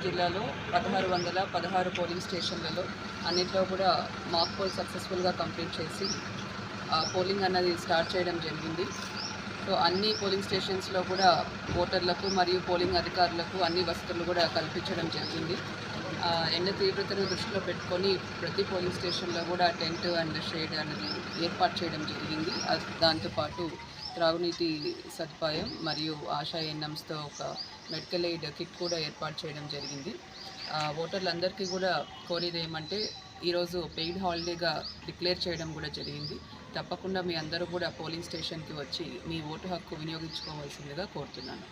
జిల్లాలో 1616 పోలింగ్ స్టేషన్లలో అన్నింటిలో కూడా మాక్ పోల్ సక్సెస్ఫుల్గా కంప్లీట్ చేసి పోలింగ్ అన్నది స్టార్ట్ చేయడం జరిగింది. సో అన్ని పోలింగ్ స్టేషన్స్లో కూడా ఓటర్లకు మరియు పోలింగ్ అధికారులకు అన్ని వసతులు కూడా కల్పించడం జరిగింది. ఎండ తీవ్రతను దృష్టిలో పెట్టుకొని ప్రతి పోలింగ్ స్టేషన్లో కూడా టెంట్ అండ్ షేడ్ అనేది ఏర్పాటు చేయడం జరిగింది. దాంతోపాటు త్రాగునీటి సదుపాయం మరియు ఆశా ఎన్ఎంస్తో ఒక మెడికల్ ఎయిడ్ కిట్ కూడా ఏర్పాటు చేయడం జరిగింది. ఓటర్లందరికీ కూడా కోరేది ఏమంటే ఈరోజు పెయిడ్ హాలిడేగా డిక్లేర్ చేయడం కూడా జరిగింది. తప్పకుండా మీ అందరూ కూడా పోలింగ్ స్టేషన్కి వచ్చి మీ ఓటు హక్కు వినియోగించుకోవాల్సిందిగా కోరుతున్నాను.